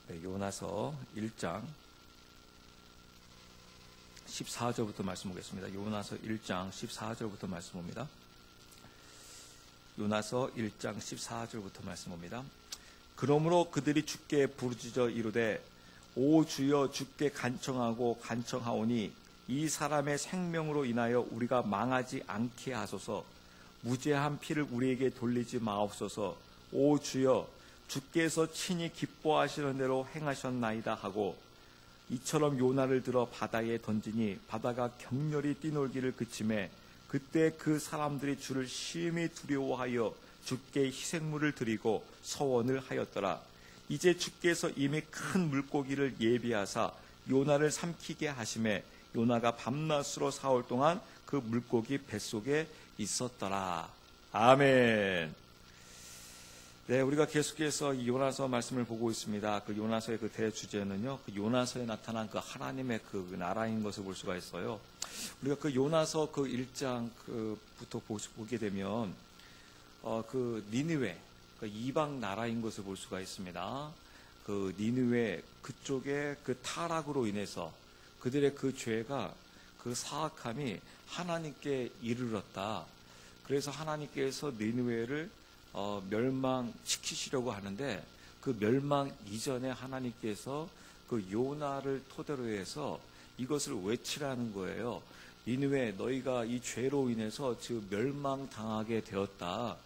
네, 요나서 1장 14절부터 말씀 보겠습니다. 요나서 1장 14절부터 말씀 봅니다. 요나서 1장 14절부터 말씀 봅니다. 그러므로 그들이 주께 부르짖어 이르되 오 주여 주께 간청하고 간청하오니 이 사람의 생명으로 인하여 우리가 망하지 않게 하소서. 무죄한 피를 우리에게 돌리지 마옵소서. 오 주여 주께서 친히 기뻐하시는 대로 행하셨나이다 하고 이처럼 요나를 들어 바다에 던지니 바다가 격렬히 뛰놀기를 그치매 그때 그 사람들이 주를 심히 두려워하여 주께 희생물을 드리고 서원을 하였더라. 이제 주께서 이미 큰 물고기를 예비하사 요나를 삼키게 하심에 요나가 밤낮으로 사흘 동안 그 물고기 뱃속에 있었더라. 아멘. 네, 우리가 계속해서 이 요나서 말씀을 보고 있습니다. 그 요나서의 그 대주제는요, 그 요나서에 나타난 그 하나님의 그 나라인 것을 볼 수가 있어요. 우리가 그 요나서 그 1장부터 보게 되면, 그 니느웨, 그 이방 나라인 것을 볼 수가 있습니다. 그 니느웨 그쪽의 그 타락으로 인해서 그들의 그 죄가 그 사악함이 하나님께 이르렀다. 그래서 하나님께서 니느웨를 멸망시키시려고 하는데 그 멸망 이전에 하나님께서 그 요나를 토대로 해서 이것을 외치라는 거예요. 니느웨 너희가 이 죄로 인해서 지금 멸망당하게 되었다.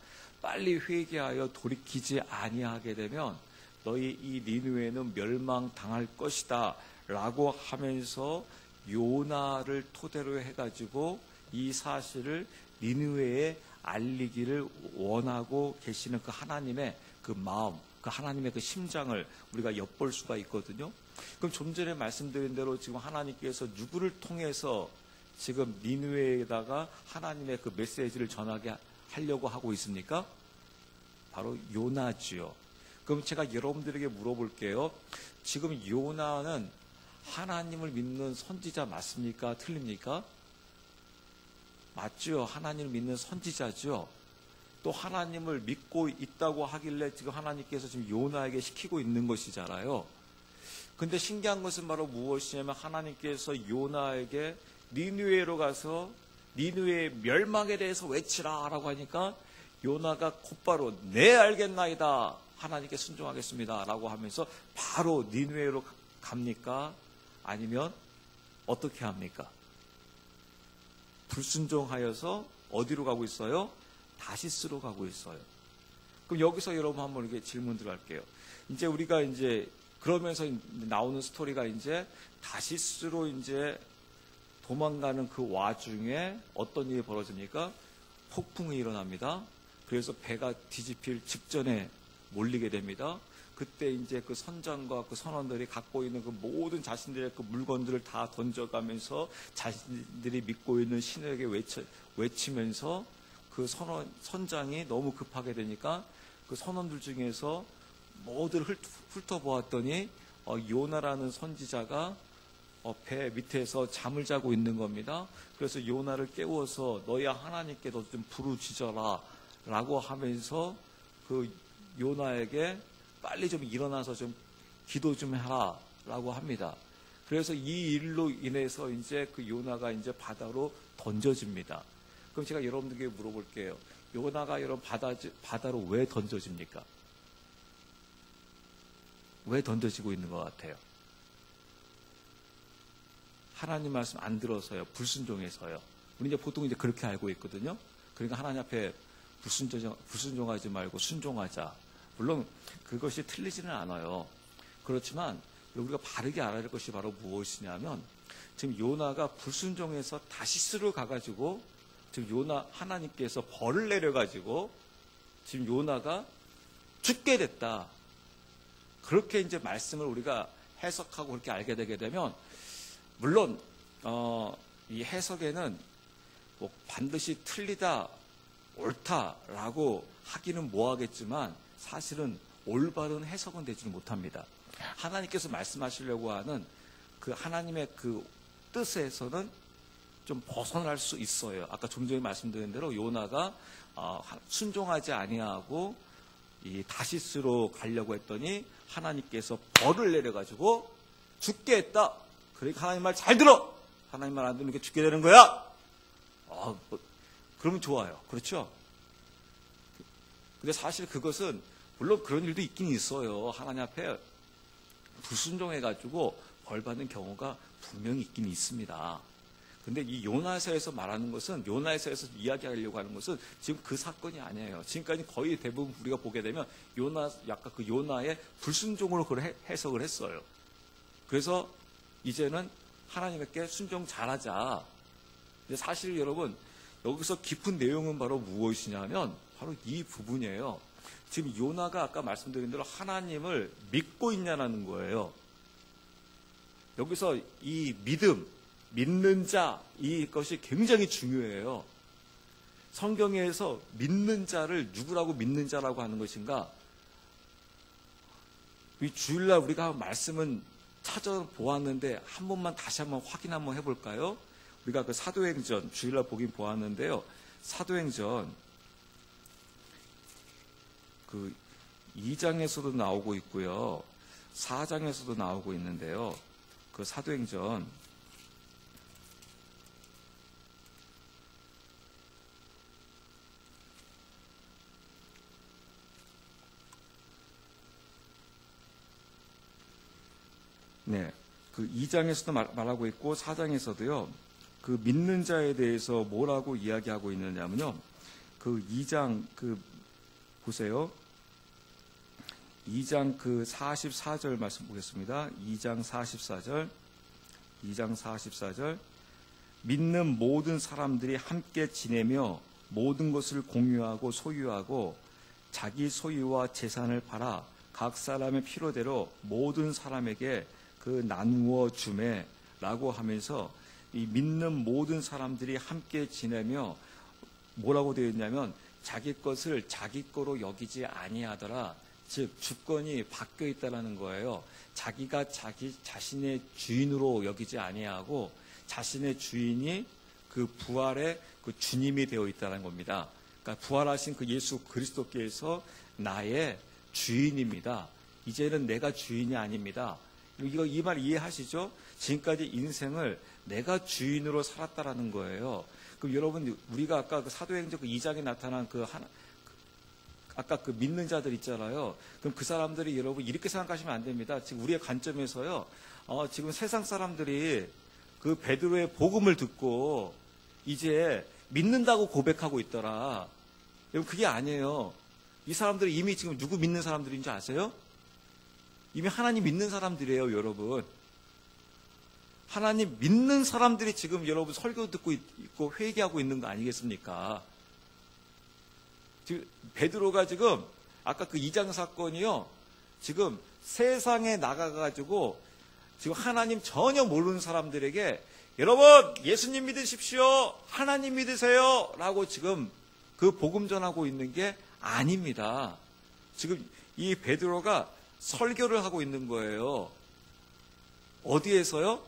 빨리 회개하여 돌이키지 아니하게 되면 너희 이 니느웨는 멸망당할 것이다 라고 하면서 요나를 토대로 해가지고 이 사실을 니느웨에 알리기를 원하고 계시는 그 하나님의 그 마음, 그 하나님의 그 심장을 우리가 엿볼 수가 있거든요. 그럼 좀 전에 말씀드린 대로 지금 하나님께서 누구를 통해서 지금 니느웨에다가 하나님의 그 메시지를 전하게 하려고 하고 있습니까? 바로 요나지요. 그럼 제가 여러분들에게 물어볼게요. 지금 요나는 하나님을 믿는 선지자 맞습니까? 틀립니까? 맞죠. 하나님을 믿는 선지자죠. 또 하나님을 믿고 있다고 하길래 지금 하나님께서 지금 요나에게 시키고 있는 것이잖아요. 근데 신기한 것은 바로 무엇이냐면 하나님께서 요나에게 니느웨로 가서 니느웨의 멸망에 대해서 외치라 라고 하니까 요나가 곧바로 네 알겠나이다. 하나님께 순종하겠습니다 라고 하면서 바로 니느웨로 갑니까? 아니면 어떻게 합니까? 불순종하여서 어디로 가고 있어요? 다시스로 가고 있어요. 그럼 여기서 여러분 한번 이렇게 질문 들어갈게요. 이제 우리가 이제 그러면서 나오는 스토리가 이제 다시스로 이제 도망가는 그 와중에 어떤 일이 벌어집니까? 폭풍이 일어납니다. 그래서 배가 뒤집힐 직전에 몰리게 됩니다. 그때 이제 그 선장과 그 선원들이 갖고 있는 그 모든 자신들의 그 물건들을 다 던져가면서 자신들이 믿고 있는 신에게 외치면서 그 선장이 너무 급하게 되니까 그 선원들 중에서 모두를 훑어보았더니 요나라는 선지자가 배 밑에서 잠을 자고 있는 겁니다. 그래서 요나를 깨워서 너희야 하나님께 너 좀 부르짖어라 라고 하면서 그 요나에게 빨리 좀 일어나서 좀 기도 좀 해라 라고 합니다. 그래서 이 일로 인해서 이제 그 요나가 이제 바다로 던져집니다. 그럼 제가 여러분들에게 물어볼게요. 요나가 여러분 바다로 왜 던져집니까? 왜 던져지고 있는 것 같아요? 하나님 말씀 안 들어서요. 불순종해서요. 우리 이제 보통 이제 그렇게 알고 있거든요. 그러니까 하나님 앞에 불순종하지 말고 순종하자. 물론 그것이 틀리지는 않아요. 그렇지만 우리가 바르게 알아야 할 것이 바로 무엇이냐면 지금 요나가 불순종해서 다시스로 가가지고 지금 요나 하나님께서 벌을 내려가지고 지금 요나가 죽게 됐다. 그렇게 이제 말씀을 우리가 해석하고 그렇게 알게 되게 되면 물론 이 해석에는 뭐 반드시 틀리다 옳다라고 하기는 뭐하겠지만 사실은 올바른 해석은 되지는 못합니다. 하나님께서 말씀하시려고 하는 그 하나님의 그 뜻에서는 좀 벗어날 수 있어요. 아까 좀 전에 말씀드린 대로 요나가 순종하지 아니하고 이 다시스로 가려고 했더니 하나님께서 벌을 내려가지고 죽게 했다. 그러니까 하나님 말 잘 들어. 하나님 말 안 듣는 게 죽게 되는 거야. 그러면 좋아요. 그렇죠? 근데 사실 그것은 물론 그런 일도 있긴 있어요. 하나님 앞에 불순종해가지고 벌 받는 경우가 분명히 있긴 있습니다. 근데 이 요나서에서 말하는 것은, 요나서에서 이야기하려고 하는 것은 지금 그 사건이 아니에요. 지금까지 거의 대부분 우리가 보게 되면 약간 그 요나의 불순종으로 그걸 해석을 했어요. 그래서 이제는 하나님께 순종 잘하자. 근데 사실 여러분, 여기서 깊은 내용은 바로 무엇이냐면 바로 이 부분이에요. 지금 요나가 아까 말씀드린 대로 하나님을 믿고 있냐라는 거예요. 여기서 이 믿는 자, 이것이 굉장히 중요해요. 성경에서 믿는 자를 누구라고 믿는 자라고 하는 것인가? 이 주일날 우리가 말씀은 찾아보았는데 한 번만 다시 한번 확인 한번 해볼까요? 우리가 그 사도행전 주일날 보긴 보았는데요. 사도행전 그 2장에서도 나오고 있고요. 4장에서도 나오고 있는데요. 그 사도행전 그 2장에서도 말하고 있고 4장에서도요. 그 믿는 자에 대해서 뭐라고 이야기하고 있느냐면요. 그 2장 보세요. 2장 44절 말씀 보겠습니다. 2장 44절. 믿는 모든 사람들이 함께 지내며 모든 것을 공유하고 소유하고 자기 소유와 재산을 팔아 각 사람의 필요대로 모든 사람에게 나누어 주매 라고 하면서 이 믿는 모든 사람들이 함께 지내며 뭐라고 되어 있냐면 자기 것을 자기 거로 여기지 아니하더라. 즉 주권이 바뀌어 있다라는 거예요. 자기가 자신의 주인으로 여기지 아니하고 자신의 주인이 그 부활의 그 주님이 되어 있다는 겁니다. 그러니까 부활하신 그 예수 그리스도께서 나의 주인입니다. 이제는 내가 주인이 아닙니다. 이 말 이해하시죠? 지금까지 인생을 내가 주인으로 살았다라는 거예요. 그럼 여러분, 우리가 아까 그 사도행전 2장에 나타난 아까 그 믿는 자들 있잖아요. 그럼 그 사람들이 여러분 이렇게 생각하시면 안 됩니다. 지금 우리의 관점에서요. 지금 세상 사람들이 그 베드로의 복음을 듣고 이제 믿는다고 고백하고 있더라. 여러분 그게 아니에요. 이 사람들이 이미 지금 누구 믿는 사람들인지 아세요? 이미 하나님 믿는 사람들이에요, 여러분. 하나님 믿는 사람들이 지금 여러분 설교 듣고 있고 회개하고 있는 거 아니겠습니까? 지금 베드로가 지금 아까 그 2장 사건이요. 지금 세상에 나가가지고 지금 하나님 전혀 모르는 사람들에게 여러분 예수님 믿으십시오. 하나님 믿으세요. 라고 지금 그 복음 전하고 있는 게 아닙니다. 지금 이 베드로가 설교를 하고 있는 거예요. 어디에서요?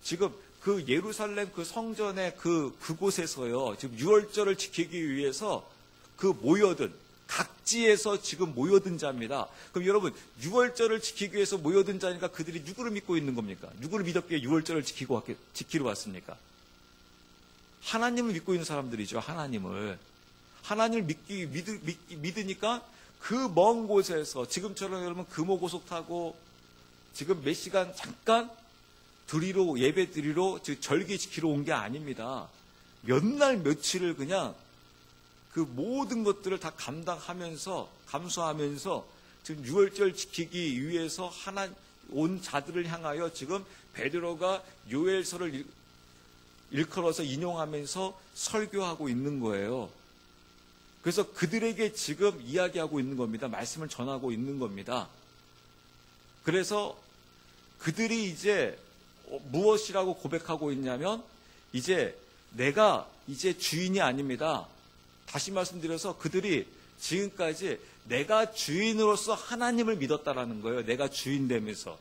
지금 그 예루살렘 그 성전의 그곳에서요. 지금 유월절을 지키기 위해서 모여든 각지에서 지금 모여든 자입니다. 그럼 여러분 유월절을 지키기 위해서 모여든 자니까 그들이 누구를 믿고 있는 겁니까? 누구를 믿었기에 유월절을 지키러 왔습니까? 하나님을 믿고 있는 사람들이죠. 하나님을 믿으니까 그 먼 곳에서 지금처럼 여러분 금호고속 타고 지금 몇 시간 잠깐 예배 드리러 절기 지키러 온 게 아닙니다. 몇 날 며칠을 그냥 그 모든 것들을 다 감수하면서 지금 유월절 지키기 위해서 온 자들을 향하여 지금 베드로가 요엘서를 일컬어서 인용하면서 설교하고 있는 거예요. 그래서 그들에게 지금 이야기하고 있는 겁니다. 말씀을 전하고 있는 겁니다. 그래서 그들이 이제 무엇이라고 고백하고 있냐면 이제 내가 이제 주인이 아닙니다. 다시 말씀드려서 그들이 지금까지 내가 주인으로서 하나님을 믿었다라는 거예요. 내가 주인 되면서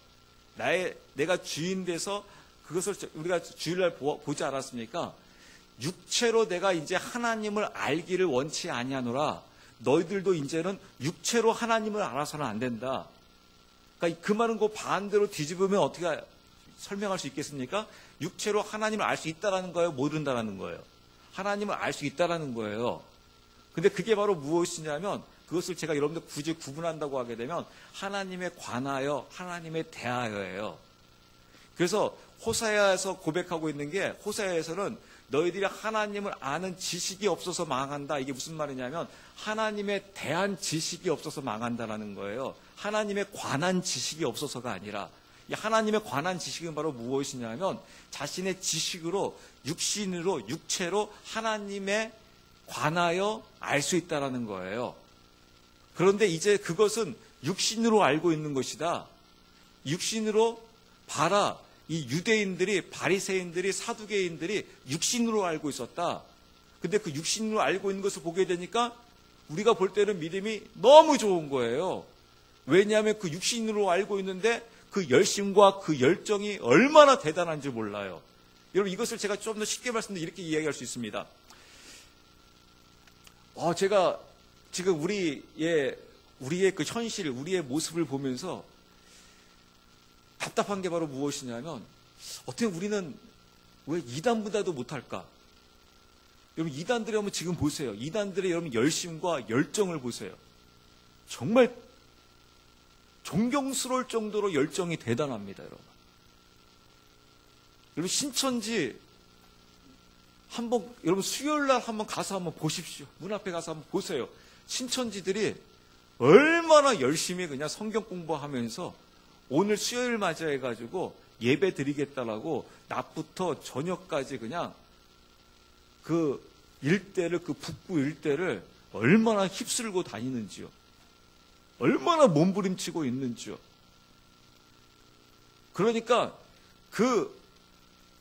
내가 주인 돼서 그것을 우리가 주일날 보지 않았습니까? 육체로 내가 이제 하나님을 알기를 원치 아니하노라. 너희들도 이제는 육체로 하나님을 알아서는 안 된다. 그러니까 그 말은 그 반대로 뒤집으면 어떻게 설명할 수 있겠습니까? 육체로 하나님을 알 수 있다라는 거예요? 모른다라는 거예요? 하나님을 알 수 있다라는 거예요. 근데 그게 바로 무엇이냐면 그것을 제가 여러분들 굳이 구분한다고 하게 되면 하나님에 관하여 하나님에 대하여예요. 그래서 호세아에서 고백하고 있는 게 호세아에서는 너희들이 하나님을 아는 지식이 없어서 망한다. 이게 무슨 말이냐면 하나님에 대한 지식이 없어서 망한다라는 거예요. 하나님에 관한 지식이 없어서가 아니라 이 하나님에 관한 지식은 바로 무엇이냐면 자신의 지식으로 육신으로 육체로 하나님에 관하여 알 수 있다라는 거예요. 그런데 이제 그것은 육신으로 알고 있는 것이다. 육신으로 봐라. 이 유대인들이 바리새인들이 사두개인들이 육신으로 알고 있었다. 근데 그 육신으로 알고 있는 것을 보게 되니까 우리가 볼 때는 믿음이 너무 좋은 거예요. 왜냐하면 그 육신으로 알고 있는데 그 열심과 그 열정이 얼마나 대단한지 몰라요. 여러분 이것을 제가 좀 더 쉽게 말씀드리면 이렇게 이야기할 수 있습니다. 제가 지금 우리의 그 현실, 우리의 모습을 보면서 답답한 게 바로 무엇이냐면 어떻게 우리는 왜 이단보다도 못할까? 여러분 이단들이 한번 지금 보세요. 이단들의 여러분 열심과 열정을 보세요. 정말 존경스러울 정도로 열정이 대단합니다, 여러분. 여러분 신천지 한번 여러분 수요일 날 한번 가서 한번 보십시오. 문 앞에 가서 한번 보세요. 신천지들이 얼마나 열심히 그냥 성경 공부하면서 오늘 수요일 맞이해가지고 예배 드리겠다라고 낮부터 저녁까지 그냥 그 일대를, 그 북부 일대를 얼마나 휩쓸고 다니는지요. 얼마나 몸부림치고 있는지요. 그러니까 그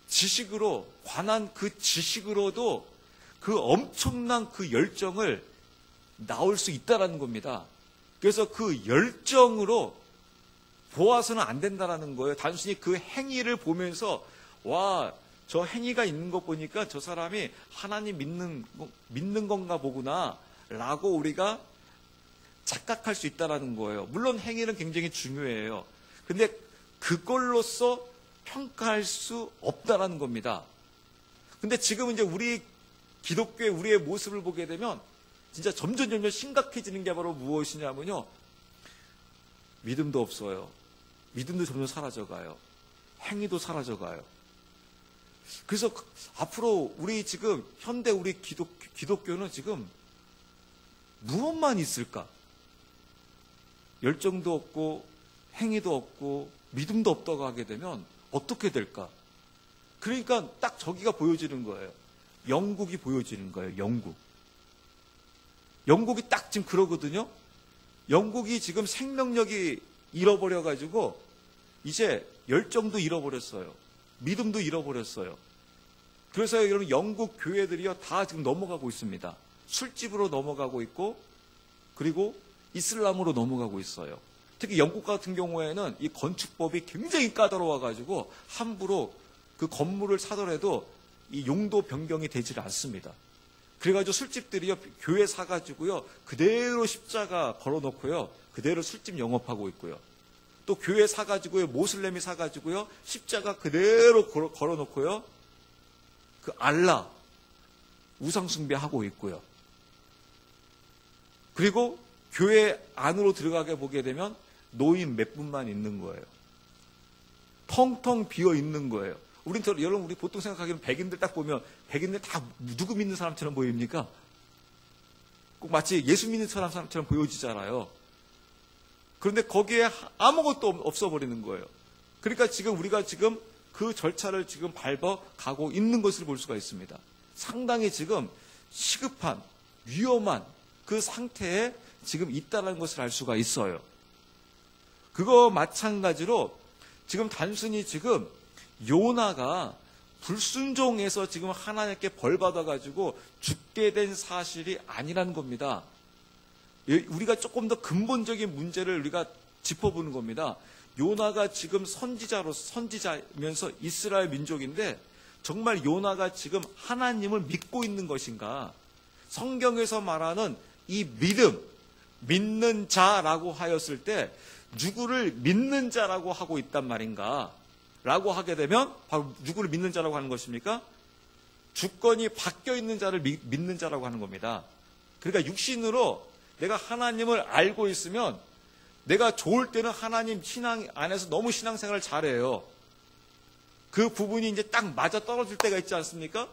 지식으로, 관한 그 지식으로도 그 엄청난 그 열정을 나올 수 있다라는 겁니다. 그래서 그 열정으로 보아서는 안 된다라는 거예요. 단순히 그 행위를 보면서 와, 저 행위가 있는 거 보니까 저 사람이 하나님 믿는 건가 보구나 라고 우리가 착각할 수 있다라는 거예요. 물론 행위는 굉장히 중요해요. 근데 그걸로써 평가할 수 없다라는 겁니다. 근데 지금 이제 우리 기독교의 우리의 모습을 보게 되면 진짜 점점 심각해지는 게 바로 무엇이냐면요. 믿음도 없어요. 믿음도 점점 사라져가요. 행위도 사라져가요. 그래서 앞으로 우리 지금 현대 우리 기독교는 지금 무엇만 있을까? 열정도 없고 행위도 없고 믿음도 없다고 하게 되면 어떻게 될까? 그러니까 딱 저기가 보여지는 거예요. 영국이 보여지는 거예요. 영국이 딱 지금 그러거든요. 영국이 지금 생명력이 잃어버려가지고 이제 열정도 잃어버렸어요. 믿음도 잃어버렸어요. 그래서 여러분 영국 교회들이요 다 지금 넘어가고 있습니다. 술집으로 넘어가고 있고 그리고 이슬람으로 넘어가고 있어요. 특히 영국 같은 경우에는 이 건축법이 굉장히 까다로워가지고 함부로 그 건물을 사더라도 이 용도 변경이 되질 않습니다. 그래가지고 술집들이요 교회 사가지고요 그대로 십자가 걸어놓고요 그대로 술집 영업하고 있고요. 또 교회 사가지고요 모슬렘이 사가지고요 십자가 그대로 걸어놓고요 그 알라 우상 숭배하고 있고요. 그리고 교회 안으로 들어가게 보게 되면 노인 몇 분만 있는 거예요. 텅텅 비어 있는 거예요. 여러분 우리 보통 생각하기에는 백인들 딱 보면 백인들 다 누구 믿는 사람처럼 보입니까? 꼭 마치 예수 믿는 사람처럼 보여지잖아요. 그런데 거기에 아무것도 없어버리는 거예요. 그러니까 지금 우리가 지금 그 절차를 지금 밟아 가고 있는 것을 볼 수가 있습니다. 상당히 지금 시급한 위험한 그 상태에 지금 있다는 것을 알 수가 있어요. 그거 마찬가지로 지금 단순히 지금 요나가 불순종해서 지금 하나님께 벌 받아가지고 죽게 된 사실이 아니라는 겁니다. 우리가 조금 더 근본적인 문제를 우리가 짚어보는 겁니다. 요나가 지금 선지자면서 이스라엘 민족인데 정말 요나가 지금 하나님을 믿고 있는 것인가? 성경에서 말하는 이 믿음, 믿는 자라고 하였을 때 누구를 믿는 자라고 하고 있단 말인가? 라고 하게 되면 바로 누구를 믿는 자라고 하는 것입니까? 주권이 바뀌어 있는 자를 믿는 자라고 하는 겁니다. 그러니까 육신으로 내가 하나님을 알고 있으면 내가 좋을 때는 하나님 신앙 안에서 너무 신앙생활을 잘해요. 그 부분이 이제 딱 맞아 떨어질 때가 있지 않습니까?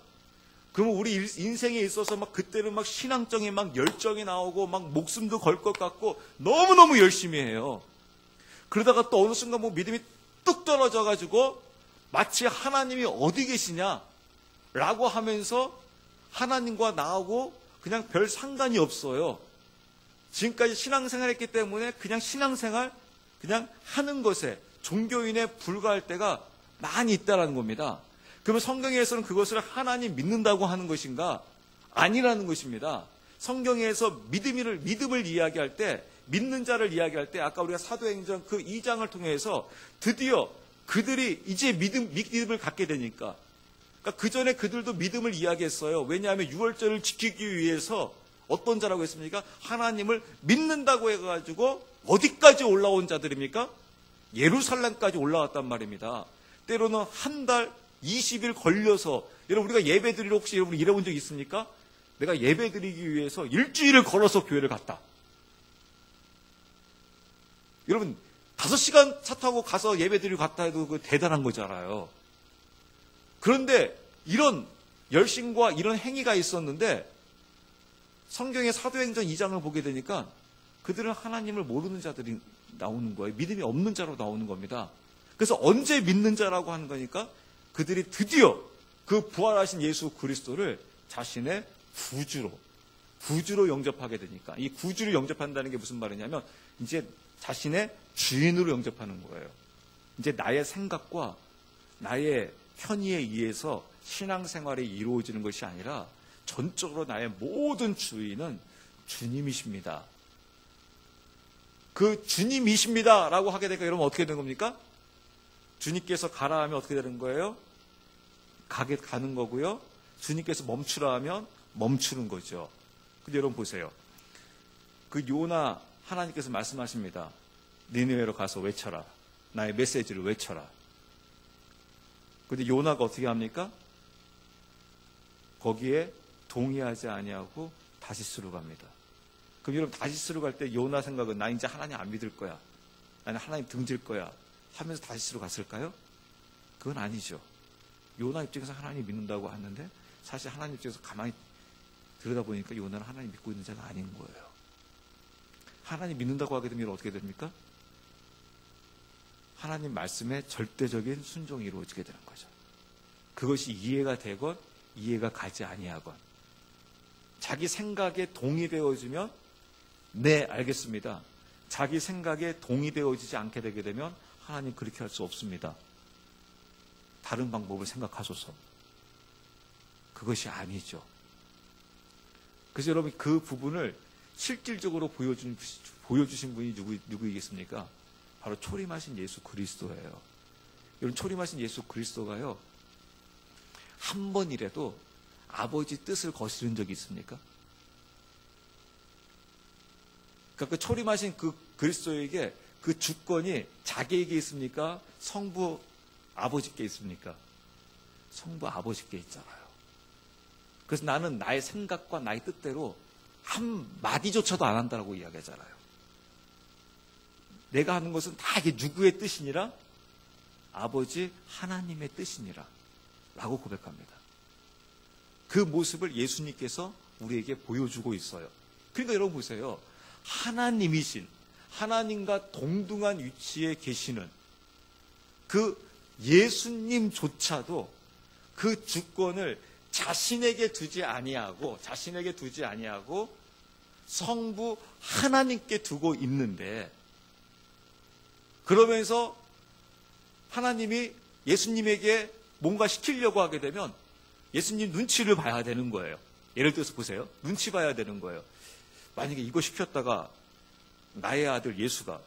그러면 우리 인생에 있어서 막 그때는 막 신앙적인 막 열정이 나오고 막 목숨도 걸 것 같고 너무너무 열심히 해요. 그러다가 또 어느 순간 뭐 믿음이 뚝 떨어져가지고 마치 하나님이 어디 계시냐 라고 하면서 하나님과 나하고 그냥 별 상관이 없어요. 지금까지 신앙생활 했기 때문에 그냥 신앙생활 그냥 하는 것에 종교인에 불과할 때가 많이 있다는 겁니다. 그러면 성경에서는 그것을 하나님 믿는다고 하는 것인가? 아니라는 것입니다. 성경에서 믿음을 이야기할 때, 믿는 자를 이야기할 때 아까 우리가 사도행전 그 2장을 통해서 드디어 그들이 이제 믿음을 갖게 되니까, 그러니까 그 전에 그들도 믿음을 이야기했어요. 왜냐하면 유월절을 지키기 위해서 어떤 자라고 했습니까? 하나님을 믿는다고 해가지고 어디까지 올라온 자들입니까? 예루살렘까지 올라왔단 말입니다. 때로는 한 달 20일 걸려서, 여러분 우리가 예배드리러 혹시 여러분 일해본 적 있습니까? 내가 예배드리기 위해서 일주일을 걸어서 교회를 갔다. 여러분 5시간 차 타고 가서 예배드리러 갔다 해도 그 대단한 거잖아요. 그런데 이런 열심과 이런 행위가 있었는데 성경의 사도행전 2장을 보게 되니까 그들은 하나님을 모르는 자들이 나오는 거예요. 믿음이 없는 자로 나오는 겁니다. 그래서 언제 믿는 자라고 하는 거니까 그들이 드디어 그 부활하신 예수 그리스도를 자신의 구주로 영접하게 되니까, 이 구주를 영접한다는 게 무슨 말이냐면 이제 자신의 주인으로 영접하는 거예요. 이제 나의 생각과 나의 편의에 의해서 신앙생활이 이루어지는 것이 아니라 전적으로 나의 모든 주인은 주님이십니다. 그 주님이십니다 라고 하게 되니까 여러분 어떻게 되는 겁니까? 주님께서 가라 하면 어떻게 되는 거예요? 가는 거고요. 주님께서 멈추라 하면 멈추는 거죠. 근데 여러분 보세요. 그 요나 하나님께서 말씀하십니다. 니느웨로 가서 외쳐라. 나의 메시지를 외쳐라. 근데 요나가 어떻게 합니까? 거기에 동의하지 아니하고 다시스로 갑니다. 그럼 여러분 다시스로 갈 때 요나 생각은 나 이제 하나님 안 믿을 거야. 나는 하나님 등질 거야. 하면서 다시스로 갔을까요? 그건 아니죠. 요나 입장에서 하나님 믿는다고 하는데 사실 하나님 입장에서 가만히 들여다보니까 요나는 하나님 믿고 있는 자가 아닌 거예요. 하나님 믿는다고 하게 되면 어떻게 됩니까? 하나님 말씀에 절대적인 순종이 이루어지게 되는 거죠. 그것이 이해가 되건 이해가 가지 아니하건 자기 생각에 동의되어지면 네 알겠습니다. 자기 생각에 동의되어지지 않게 되게 되면 하나님 그렇게 할 수 없습니다. 다른 방법을 생각하소서. 그것이 아니죠. 그래서 여러분 그 부분을 실질적으로 보여주신 분이 누구이겠습니까? 바로 초림하신 예수 그리스도예요. 여러분 초림하신 예수 그리스도가요. 한 번이라도 아버지 뜻을 거스른 적이 있습니까? 그러니까 그 초림하신 그 그리스도에게 그 주권이 자기에게 있습니까? 성부 아버지께 있습니까? 성부 아버지께 있잖아요. 그래서 나는 나의 생각과 나의 뜻대로 한 마디조차도 안 한다고 이야기하잖아요. 내가 하는 것은 다 이게 누구의 뜻이니라? 아버지 하나님의 뜻이니라 라고 고백합니다. 그 모습을 예수님께서 우리에게 보여주고 있어요. 그러니까 여러분 보세요. 하나님이신, 하나님과 동등한 위치에 계시는 그 예수님조차도 그 주권을 자신에게 두지 아니하고 성부 하나님께 두고 있는데, 그러면서 하나님이 예수님에게 뭔가 시키려고 하게 되면 예수님 눈치를 봐야 되는 거예요. 예를 들어서 보세요. 눈치 봐야 되는 거예요. 만약에 이거 시켰다가 나의 아들 예수가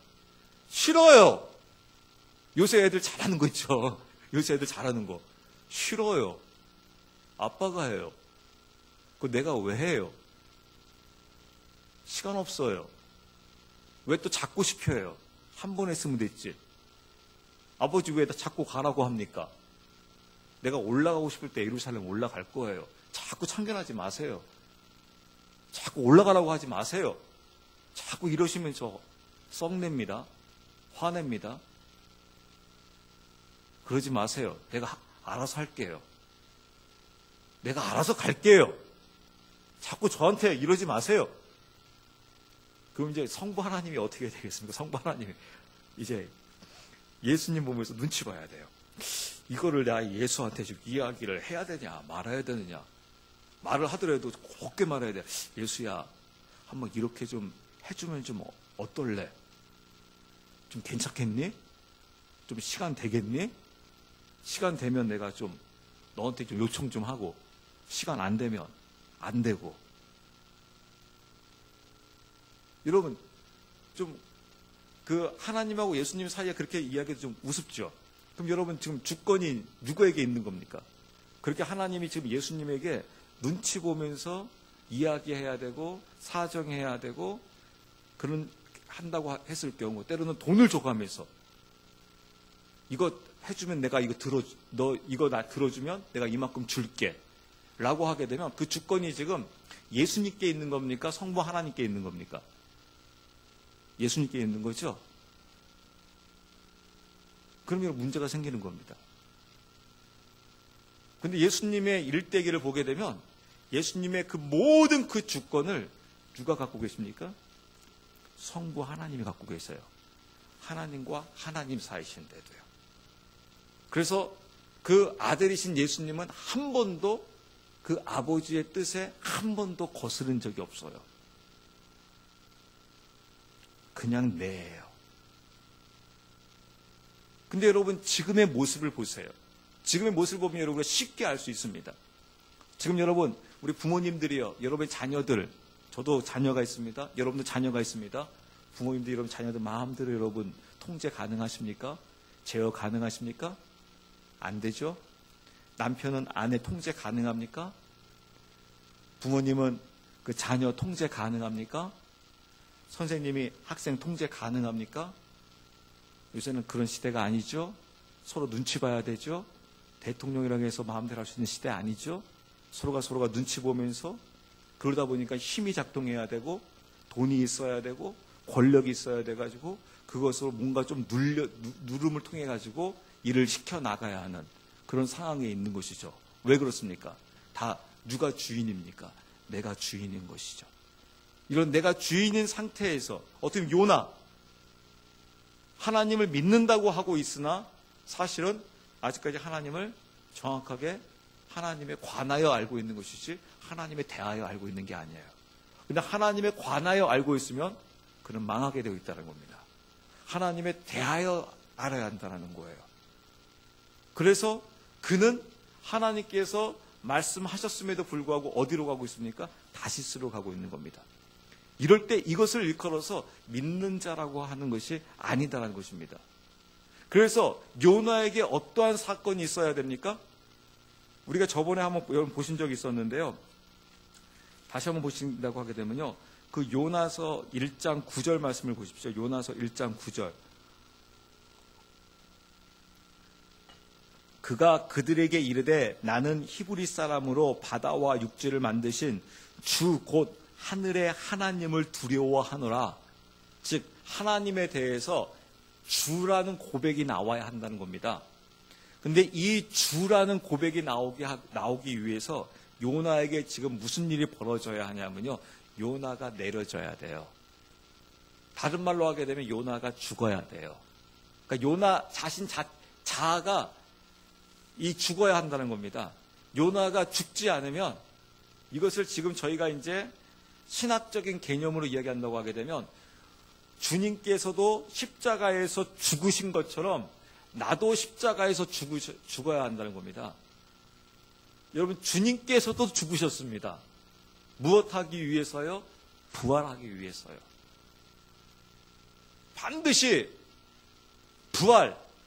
싫어요. 요새 애들 잘하는 거 있죠. 요새 애들 잘하는 거. 싫어요. 아빠가 해요. 그거 내가 왜 해요? 시간 없어요. 왜 또 자꾸 시켜요? 한 번 했으면 됐지. 아버지 왜 자꾸 가라고 합니까? 내가 올라가고 싶을 때 예루살렘 올라갈 거예요. 자꾸 참견하지 마세요. 자꾸 올라가라고 하지 마세요. 자꾸 이러시면 저 썩냅니다. 화냅니다. 그러지 마세요. 내가 알아서 할게요. 내가 알아서 갈게요. 자꾸 저한테 이러지 마세요. 그럼 이제 성부 하나님이 어떻게 되겠습니까? 성부 하나님이 이제 예수님 보면서 눈치 봐야 돼요. 이거를 내가 예수한테 지금 이야기를 해야 되냐 말아야 되느냐. 말을 하더라도 곱게 말해야 돼. 예수야, 한번 이렇게 좀 해주면 좀 어떨래? 좀 괜찮겠니? 좀 시간 되겠니? 시간 되면 내가 좀 너한테 좀 요청 좀 하고, 시간 안 되면 안 되고. 여러분, 좀 그 하나님하고 예수님 사이에 그렇게 이야기해도 좀 우습죠? 그럼 여러분 지금 주권이 누구에게 있는 겁니까? 그렇게 하나님이 지금 예수님에게 눈치 보면서 이야기해야 되고 사정해야 되고 그런 한다고 했을 경우, 때로는 돈을 줘가면서 이거 해주면 내가 이거 너 이거 나 들어주면 내가 이만큼 줄게 라고 하게 되면 그 주권이 지금 예수님께 있는 겁니까? 성부 하나님께 있는 겁니까? 예수님께 있는 거죠? 그러면 문제가 생기는 겁니다. 근데 예수님의 일대기를 보게 되면 예수님의 그 모든 그 주권을 누가 갖고 계십니까? 성부 하나님이 갖고 계세요. 하나님과 하나님 사이신데도요. 그래서 그 아들이신 예수님은 한 번도 그 아버지의 뜻에 한 번도 거스른 적이 없어요. 그냥 내예요. 근데 여러분 지금의 모습을 보세요. 지금의 모습을 보면 여러분가 쉽게 알 수 있습니다. 지금 여러분 우리 부모님들이요, 여러분의 자녀들, 저도 자녀가 있습니다. 여러분도 자녀가 있습니다. 부모님들 여러분 자녀들 마음대로 여러분 통제 가능하십니까? 제어 가능하십니까? 안 되죠? 남편은 아내 통제 가능합니까? 부모님은 그 자녀 통제 가능합니까? 선생님이 학생 통제 가능합니까? 요새는 그런 시대가 아니죠? 서로 눈치 봐야 되죠? 대통령이라고 해서 마음대로 할 수 있는 시대 아니죠? 서로가 눈치 보면서 그러다 보니까 힘이 작동해야 되고 돈이 있어야 되고 권력이 있어야 돼가지고 그것으로 뭔가 좀 누름을 통해 가지고 일을 시켜 나가야 하는 그런 상황에 있는 것이죠. 왜 그렇습니까? 다 누가 주인입니까? 내가 주인인 것이죠. 이런 내가 주인인 상태에서 어떻게 보면 요나 하나님을 믿는다고 하고 있으나 사실은 아직까지 하나님을 정확하게 하나님에 관하여 알고 있는 것이지 하나님에 대하여 알고 있는 게 아니에요. 근데 하나님에 관하여 알고 있으면 그는 망하게 되어 있다는 겁니다. 하나님에 대하여 알아야 한다는 거예요. 그래서 그는 하나님께서 말씀하셨음에도 불구하고 어디로 가고 있습니까? 다시스로 가고 있는 겁니다. 이럴 때 이것을 일컬어서 믿는 자라고 하는 것이 아니다라는 것입니다. 그래서 요나에게 어떠한 사건이 있어야 됩니까? 우리가 저번에 한번 여러분 보신 적이 있었는데요. 다시 한번 보신다고 하게 되면요. 그 요나서 1장 9절 말씀을 보십시오. 요나서 1장 9절. 그가 그들에게 이르되 나는 히브리 사람으로 바다와 육지를 만드신 주 곧 하늘의 하나님을 두려워하노라. 즉 하나님에 대해서 주라는 고백이 나와야 한다는 겁니다. 근데 이 주라는 고백이 나오기 위해서 요나에게 지금 무슨 일이 벌어져야 하냐면요. 요나가 내려져야 돼요. 다른 말로 하게 되면 요나가 죽어야 돼요. 그러니까 요나 자신 자아가 이 죽어야 한다는 겁니다. 요나가 죽지 않으면 이것을 지금 저희가 이제 신학적인 개념으로 이야기한다고 하게 되면 주님께서도 십자가에서 죽으신 것처럼 나도 십자가에서 죽어야 한다는 겁니다. 여러분 주님께서도 죽으셨습니다. 무엇하기 위해서요? 부활하기 위해서요. 반드시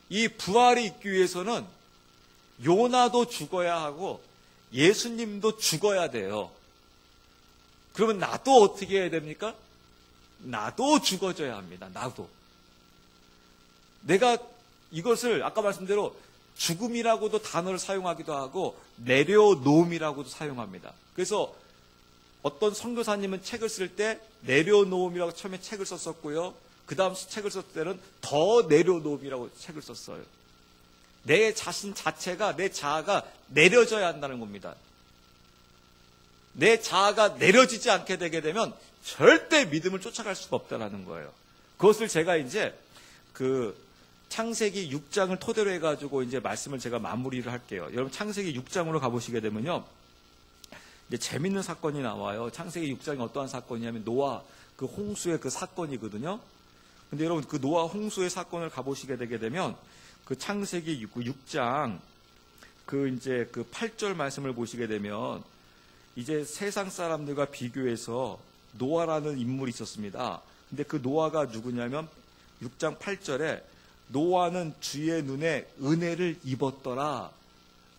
이 부활이 있기 위해서는 요나도 죽어야 하고 예수님도 죽어야 돼요. 그러면 나도 어떻게 해야 됩니까? 나도 죽어져야 합니다. 나도. 내가 이것을 아까 말씀대로 죽음이라고도 단어를 사용하기도 하고 내려놓음이라고도 사용합니다. 그래서 어떤 선교사님은 책을 쓸 때 내려놓음이라고 처음에 책을 썼었고요. 그 다음 책을 썼을 때는 더 내려놓음이라고 책을 썼어요. 내 자신 자체가, 내 자아가 내려져야 한다는 겁니다. 내 자아가 내려지지 않게 되게 되면 절대 믿음을 쫓아갈 수가 없다는 거예요. 그것을 제가 이제 창세기 6장을 토대로 해가지고 이제 말씀을 제가 마무리를 할게요. 여러분 창세기 6장으로 가보시게 되면요. 이제 재밌는 사건이 나와요. 창세기 6장이 어떠한 사건이냐면 노아 그 홍수의 그 사건이거든요. 근데 여러분 그 노아 홍수의 사건을 가보시게 되게 되면 그 창세기 6장 이제 8절 말씀을 보시게 되면 이제 세상 사람들과 비교해서 노아라는 인물이 있었습니다. 근데 그 노아가 누구냐면 6장 8절에 노아는 주의 눈에 은혜를 입었더라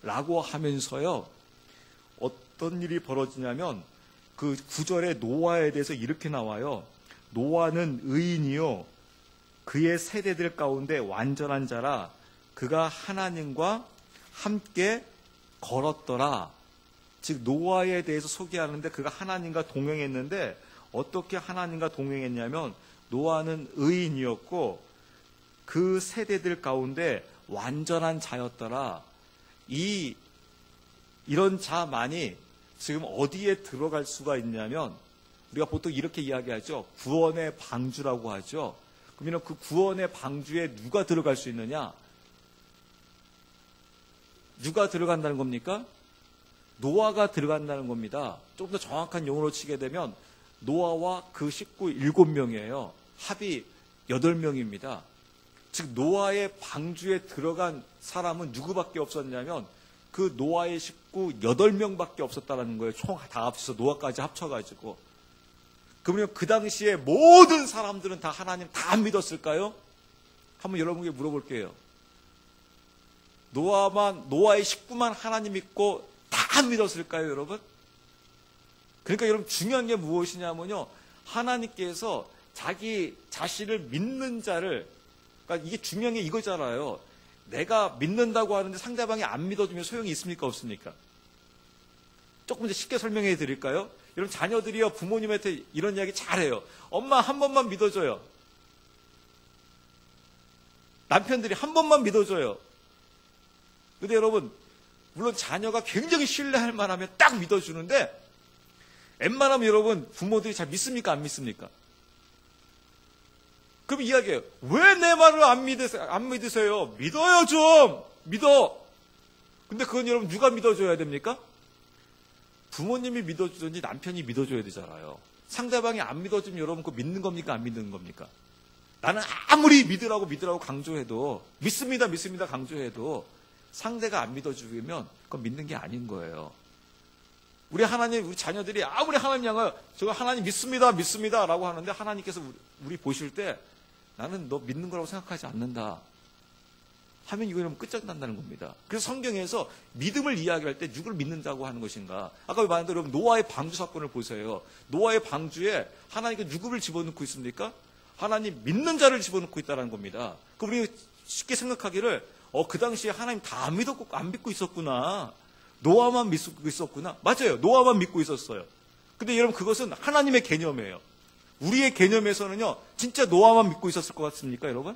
라고 하면서요. 어떤 일이 벌어지냐면 그 9절에 노아에 대해서 이렇게 나와요. 노아는 의인이요 그의 세대들 가운데 완전한 자라 그가 하나님과 함께 걸었더라. 즉 노아에 대해서 소개하는데 그가 하나님과 동행했는데 어떻게 하나님과 동행했냐면 노아는 의인이었고 그 세대들 가운데 완전한 자였더라. 이런 자만이 지금 어디에 들어갈 수가 있냐면 우리가 보통 이렇게 이야기하죠. 구원의 방주라고 하죠. 그러면 그 구원의 방주에 누가 들어갈 수 있느냐? 누가 들어간다는 겁니까? 노아가 들어간다는 겁니다. 조금 더 정확한 용어로 치게 되면 노아와 그 식구 7명이에요. 합이 8명입니다. 즉 노아의 방주에 들어간 사람은 누구밖에 없었냐면 그 노아의 식구 8명밖에 없었다는 거예요. 총 다 합쳐서 노아까지 합쳐가지고. 그러면 그 당시에 모든 사람들은 다 하나님 다 믿었을까요? 한번 여러분께 물어볼게요. 노아의 식구만 하나님 믿고 다 믿었을까요, 여러분? 그러니까 여러분 중요한 게 무엇이냐면요. 하나님께서 자기 자신을 믿는 자를, 그러니까 이게 중요한 게 이거잖아요. 내가 믿는다고 하는데 상대방이 안 믿어주면 소용이 있습니까, 없습니까? 조금 더 쉽게 설명해 드릴까요? 여러분 자녀들이요 부모님한테 이런 이야기 잘해요. 엄마 한 번만 믿어줘요. 남편들이 한 번만 믿어줘요. 근데 여러분 물론 자녀가 굉장히 신뢰할 만하면 딱 믿어주는데 웬만하면 여러분 부모들이 잘 믿습니까, 안 믿습니까? 그럼 이야기해요. 왜 내 말을 안 믿으세요? 믿어요 좀. 믿어. 근데 그건 여러분 누가 믿어줘야 됩니까? 부모님이 믿어주든지 남편이 믿어줘야 되잖아요. 상대방이 안 믿어주면 여러분 그거 믿는 겁니까, 안 믿는 겁니까? 나는 아무리 믿으라고 강조해도 믿습니다 강조해도 상대가 안 믿어주면 그건 믿는 게 아닌 거예요. 우리 자녀들이 아무리 하나님 향하여 저 하나님 믿습니다 라고 하는데 하나님께서 우리 보실 때 나는 너 믿는 거라고 생각하지 않는다 하면 이거는 끝장난다는 겁니다. 그래서 성경에서 믿음을 이야기할 때 누구를 믿는다고 하는 것인가? 아까 말한 대로 노아의 방주 사건을 보세요. 노아의 방주에 하나님께 누구를 집어넣고 있습니까? 하나님 믿는 자를 집어넣고 있다는 겁니다. 그럼 우리 쉽게 생각하기를 그 당시에 하나님 다 안 믿고 있었구나. 노아만 믿고 있었구나. 맞아요. 노아만 믿고 있었어요. 근데 여러분 그것은 하나님의 개념이에요. 우리의 개념에서는요. 진짜 노아만 믿고 있었을 것 같습니까, 여러분?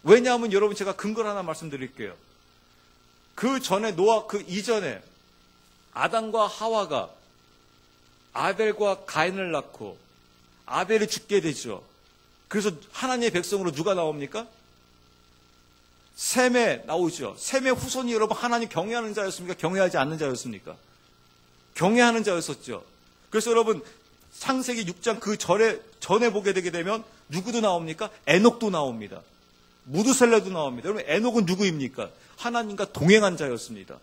왜냐하면 여러분 제가 근거를 하나 말씀드릴게요. 그 이전에 아담과 하와가 아벨과 가인을 낳고 아벨이 죽게 되죠. 그래서 하나님의 백성으로 누가 나옵니까? 셈에 나오죠. 셈의 후손이 여러분 하나님 경외하는 자였습니까? 경외하지 않는 자였습니까? 경외하는 자였었죠. 그래서 여러분 창세기 6장 그 전에 보게 되게 되면 누구도 나옵니까? 에녹도 나옵니다. 무드셀레도 나옵니다. 여러분 에녹은 누구입니까? 하나님과 동행한 자였습니다.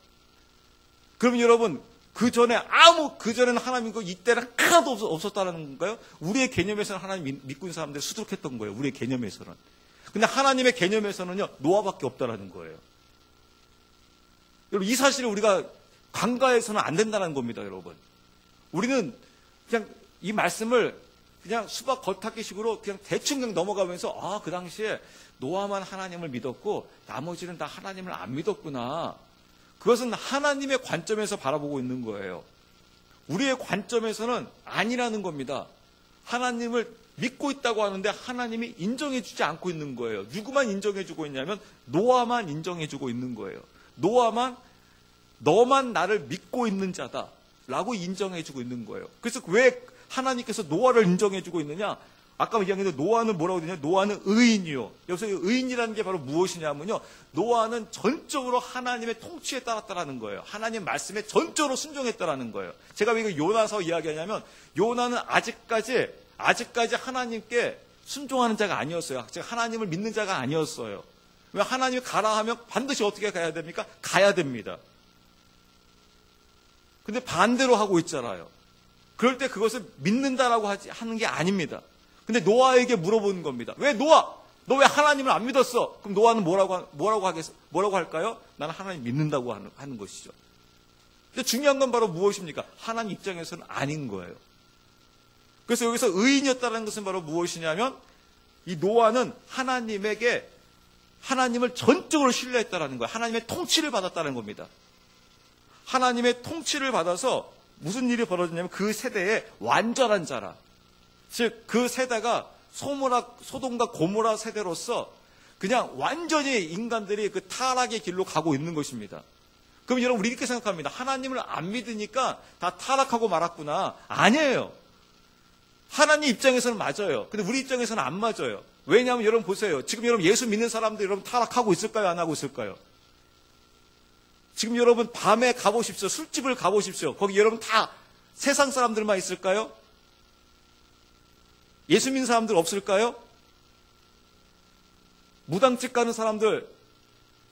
그러면 여러분 그 전에는 하나님 이때는 하나도 없었다는 건가요? 우리의 개념에서는 하나님 믿고 있는 사람들이 수두룩했던 거예요. 우리의 개념에서는. 근데 하나님의 개념에서는요, 노아밖에 없다라는 거예요. 여러분, 이 사실을 우리가 간과해서는 안 된다는 겁니다, 여러분. 우리는 그냥 이 말씀을 그냥 수박 겉핥기식으로 그냥 대충 그냥 넘어가면서 그 당시에 노아만 하나님을 믿었고 나머지는 다 하나님을 안 믿었구나. 그것은 하나님의 관점에서 바라보고 있는 거예요. 우리의 관점에서는 아니라는 겁니다. 하나님을 믿고 있다고 하는데 하나님이 인정해주지 않고 있는 거예요. 누구만 인정해주고 있냐면 노아만 인정해주고 있는 거예요. 노아만 너만 나를 믿고 있는 자다라고 인정해주고 있는 거예요. 그래서 왜 하나님께서 노아를 인정해주고 있느냐? 아까 이야기했는데 노아는 뭐라고 되냐? 노아는 의인이요. 여기서 의인이라는 게 바로 무엇이냐면요. 노아는 전적으로 하나님의 통치에 따랐다라는 거예요. 하나님 말씀에 전적으로 순종했다라는 거예요. 제가 왜 이거 요나서 이야기하냐면 요나는 아직까지 하나님께 순종하는 자가 아니었어요. 하나님을 믿는 자가 아니었어요. 왜 하나님이 가라 하면 반드시 어떻게 가야 됩니까? 가야 됩니다. 근데 반대로 하고 있잖아요. 그럴 때 그것을 믿는다라고 하는 게 아닙니다. 근데 노아에게 물어보는 겁니다. 왜 노아? 너 왜 하나님을 안 믿었어? 그럼 노아는 뭐라고 할까요? 나는 하나님 믿는다고 하는 것이죠. 근데 중요한 건 바로 무엇입니까? 하나님 입장에서는 아닌 거예요. 그래서 여기서 의인이었다는 것은 바로 무엇이냐면 이 노아는 하나님을 전적으로 신뢰했다는 거예요. 하나님의 통치를 받았다는 겁니다. 하나님의 통치를 받아서 무슨 일이 벌어졌냐면 그 세대에 완전한 자라. 즉 그 세대가 소돔과 고모라 세대로서 그냥 완전히 인간들이 그 타락의 길로 가고 있는 것입니다. 그럼 여러분 우리 이렇게 생각합니다. 하나님을 안 믿으니까 다 타락하고 말았구나. 아니에요. 하나님 입장에서는 맞아요. 근데 우리 입장에서는 안 맞아요. 왜냐하면 여러분 보세요. 지금 여러분 예수 믿는 사람들 여러분 타락하고 있을까요? 안 하고 있을까요? 지금 여러분 밤에 가보십시오. 술집을 가보십시오. 거기 여러분 다 세상 사람들만 있을까요? 예수 믿는 사람들 없을까요? 무당집 가는 사람들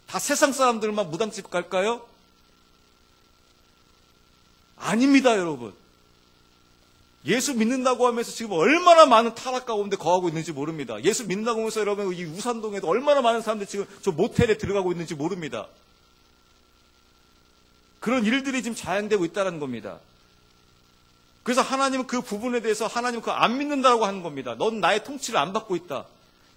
다 세상 사람들만 무당집 갈까요? 아닙니다, 여러분. 예수 믿는다고 하면서 지금 얼마나 많은 타락 가운데 거하고 있는지 모릅니다. 예수 믿는다고 하면서 여러분 이 우산동에도 얼마나 많은 사람들이 지금 저 모텔에 들어가고 있는지 모릅니다. 그런 일들이 지금 자행되고 있다는 겁니다. 그래서 하나님은 그 부분에 대해서 하나님은 그거 안 믿는다고 하는 겁니다. 넌 나의 통치를 안 받고 있다.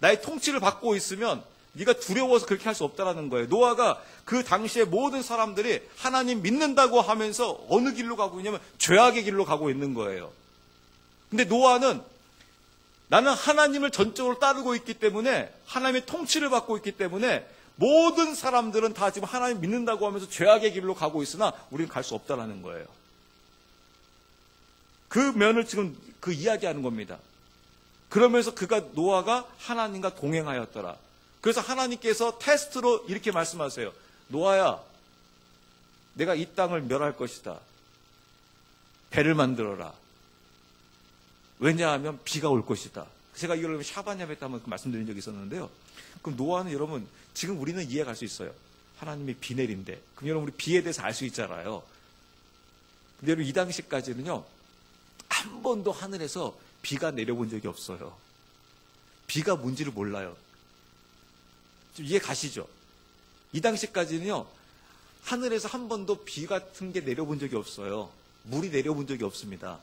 나의 통치를 받고 있으면 네가 두려워서 그렇게 할 수 없다라는 거예요. 노아가 그 당시에 모든 사람들이 하나님 믿는다고 하면서 어느 길로 가고 있냐면 죄악의 길로 가고 있는 거예요. 근데 노아는 나는 하나님을 전적으로 따르고 있기 때문에 하나님의 통치를 받고 있기 때문에 모든 사람들은 다 지금 하나님 믿는다고 하면서 죄악의 길로 가고 있으나 우리는 갈 수 없다라는 거예요. 그 면을 지금 그 이야기하는 겁니다. 그러면서 노아가 하나님과 동행하였더라. 그래서 하나님께서 테스트로 이렇게 말씀하세요. 노아야, 내가 이 땅을 멸할 것이다. 배를 만들어라. 왜냐하면 비가 올 것이다. 제가 이걸 샤바냐베 때 한번 말씀드린 적이 있었는데요. 그럼 노아는 여러분 지금 우리는 이해할 수 있어요. 하나님이 비 내린대. 그럼 여러분 우리 비에 대해서 알 수 있잖아요. 근데 여러분 이 당시까지는요. 한 번도 하늘에서 비가 내려본 적이 없어요. 비가 뭔지를 몰라요. 좀 이해 가시죠? 이 당시까지는요. 하늘에서 한 번도 비 같은 게 내려본 적이 없어요. 물이 내려본 적이 없습니다.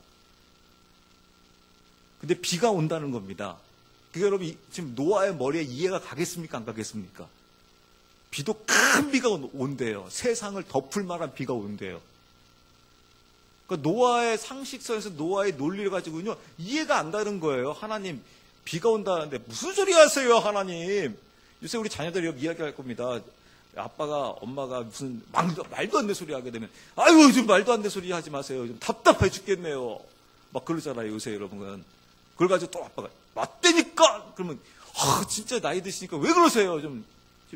근데 비가 온다는 겁니다. 그게 여러분 지금 노아의 머리에 이해가 가겠습니까? 안 가겠습니까? 비도 큰 비가 온대요. 세상을 덮을 만한 비가 온대요. 그러니까 노아의 상식선에서 노아의 논리를 가지고는요 이해가 안 가는 거예요. 하나님 비가 온다는데 무슨 소리 하세요, 하나님? 요새 우리 자녀들이 이야기할 겁니다. 아빠가 엄마가 무슨 말도 안 되는 소리 하게 되면 아유 좀 말도 안 되는 소리 하지 마세요. 좀 답답해 죽겠네요. 막 그러잖아요, 요새 여러분은. 그걸 가지고 또 아빠가 맞대니까 그러면 진짜 나이 드시니까 왜 그러세요? 좀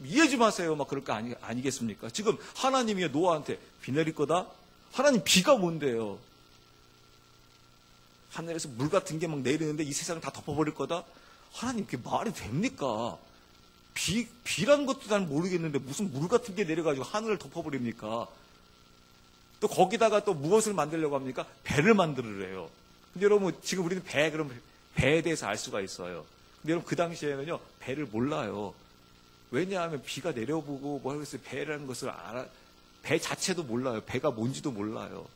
이해 좀 하세요. 막 그럴 거 아니겠습니까? 지금 하나님이 노아한테 비 내릴 거다? 하나님 비가 뭔데요? 하늘에서 물 같은 게 막 내리는데 이 세상을 다 덮어버릴 거다? 하나님 그게 말이 됩니까? 비라는 것도 난 모르겠는데 무슨 물 같은 게 내려가지고 하늘을 덮어버립니까? 또 거기다가 또 무엇을 만들려고 합니까? 배를 만들으래요. 근데 여러분 지금 우리는 배에 대해서 알 수가 있어요. 근데 여러분 그 당시에는요 배를 몰라요. 왜냐하면 비가 내려보고 뭐 하겠어요. 배라는 것을 배 자체도 몰라요. 배가 뭔지도 몰라요.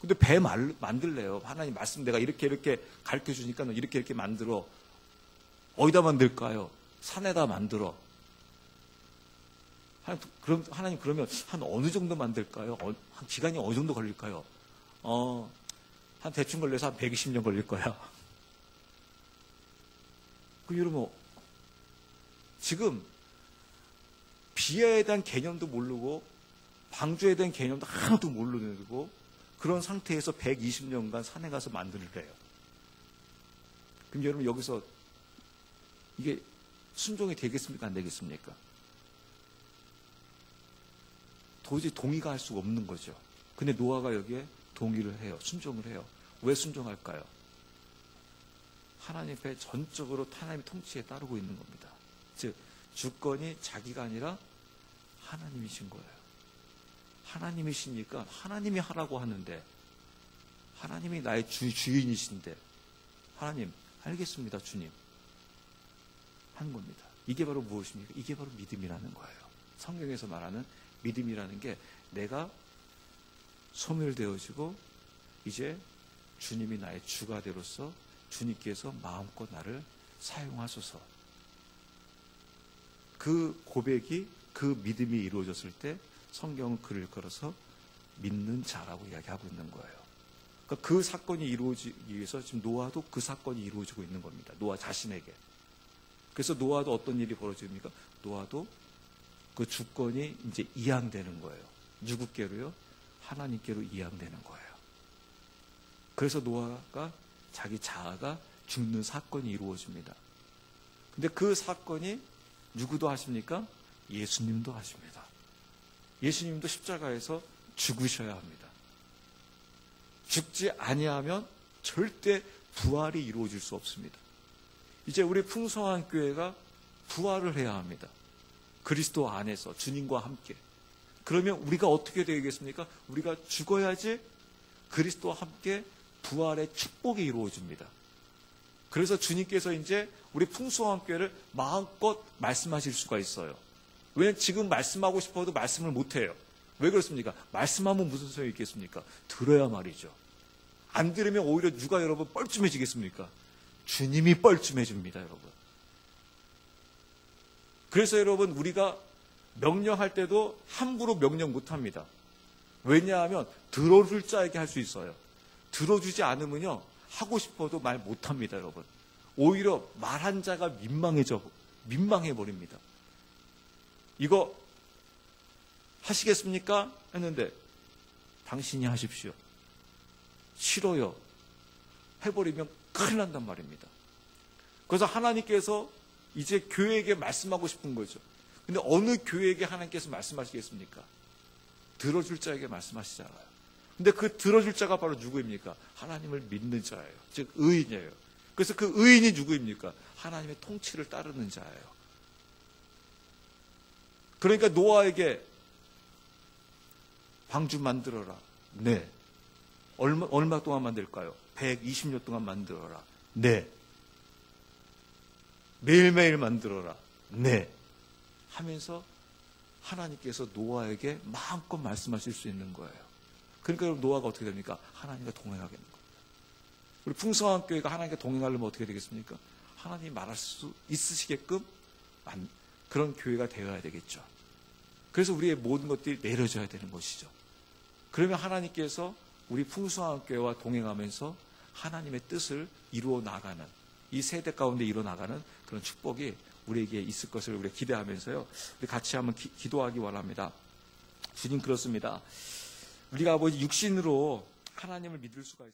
근데 배 만들래요. 하나님 말씀 내가 이렇게 가르쳐 주니까 너 이렇게 만들어. 어디다 만들까요? 산에다 만들어. 하나님 그러면 한 어느 정도 만들까요? 한 기간이 어느 정도 걸릴까요? 한 대충 걸려서 한 120년 걸릴 거야. 그 여러분 지금 비에 대한 개념도 모르고 방주에 대한 개념도 하나도 모르고 그런 상태에서 120년간 산에 가서 만들래요. 그럼 여러분 여기서 이게 순종이 되겠습니까? 안 되겠습니까? 도저히 동의가 할 수가 없는 거죠. 근데 노아가 여기에 동의를 해요. 순종을 해요. 왜 순종할까요? 하나님 앞에 전적으로 하나님의 통치에 따르고 있는 겁니다. 즉 주권이 자기가 아니라 하나님이신 거예요. 하나님이시니까 하나님이 하라고 하는데 하나님이 나의 주인이신데 하나님 알겠습니다 주님 한 겁니다. 이게 바로 무엇입니까? 이게 바로 믿음이라는 거예요. 성경에서 말하는 믿음이라는 게 내가 소멸되어지고 이제 주님이 나의 주가 되로서 주님께서 마음껏 나를 사용하소서. 그 고백이 그 믿음이 이루어졌을 때 성경은 글을 걸어서 믿는 자라고 이야기하고 있는 거예요. 그러니까 그 사건이 이루어지기 위해서 지금 노아도 그 사건이 이루어지고 있는 겁니다. 노아 자신에게. 그래서 노아도 어떤 일이 벌어집니까? 노아도 그 주권이 이제 이양되는 거예요. 누구께로요? 하나님께로 이양되는 거예요. 그래서 노아가 자기 자아가 죽는 사건이 이루어집니다. 근데 그 사건이 누구도 하십니까? 예수님도 하십니다. 예수님도 십자가에서 죽으셔야 합니다. 죽지 아니하면 절대 부활이 이루어질 수 없습니다. 이제 우리 풍성한 교회가 부활을 해야 합니다. 그리스도 안에서 주님과 함께. 그러면 우리가 어떻게 되겠습니까? 우리가 죽어야지 그리스도와 함께 부활의 축복이 이루어집니다. 그래서 주님께서 이제 우리 풍성한 교회를 마음껏 말씀하실 수가 있어요. 왜 지금 말씀하고 싶어도 말씀을 못해요? 왜 그렇습니까? 말씀하면 무슨 소용이 있겠습니까? 들어야 말이죠. 안 들으면 오히려 누가 여러분 뻘쭘해지겠습니까? 주님이 뻘쭘해집니다, 여러분. 그래서 여러분 우리가 명령할 때도 함부로 명령 못합니다. 왜냐하면 들어줄 자에게 할 수 있어요. 들어주지 않으면요 하고 싶어도 말 못합니다, 여러분. 오히려 말한 자가 민망해버립니다. 이거 하시겠습니까? 했는데 당신이 하십시오. 싫어요. 해버리면 큰일 난단 말입니다. 그래서 하나님께서 이제 교회에게 말씀하고 싶은 거죠. 근데 어느 교회에게 하나님께서 말씀하시겠습니까? 들어줄 자에게 말씀하시잖아요. 근데 그 들어줄 자가 바로 누구입니까? 하나님을 믿는 자예요. 즉 의인이에요. 그래서 그 의인이 누구입니까? 하나님의 통치를 따르는 자예요. 그러니까 노아에게 방주 만들어라. 네. 얼마 동안 만들까요? 120년 동안 만들어라. 네. 매일매일 만들어라. 네. 하면서 하나님께서 노아에게 마음껏 말씀하실 수 있는 거예요. 그러니까 여러분 노아가 어떻게 됩니까? 하나님과 동행하게 되는 겁니다. 우리 풍성한 교회가 하나님과 동행하려면 어떻게 되겠습니까? 하나님이 말할 수 있으시게끔 그런 교회가 되어야 되겠죠. 그래서 우리의 모든 것들이 내려져야 되는 것이죠. 그러면 하나님께서 우리 풍성한 교회와 동행하면서 하나님의 뜻을 이루어 나가는 이 세대 가운데 이루어 나가는 그런 축복이 우리에게 있을 것을 우리가 기대하면서요. 우리 같이 한번 기도하기 원합니다. 주님 그렇습니다. 우리가 아버지 육신으로 하나님을 믿을 수가 있습니다.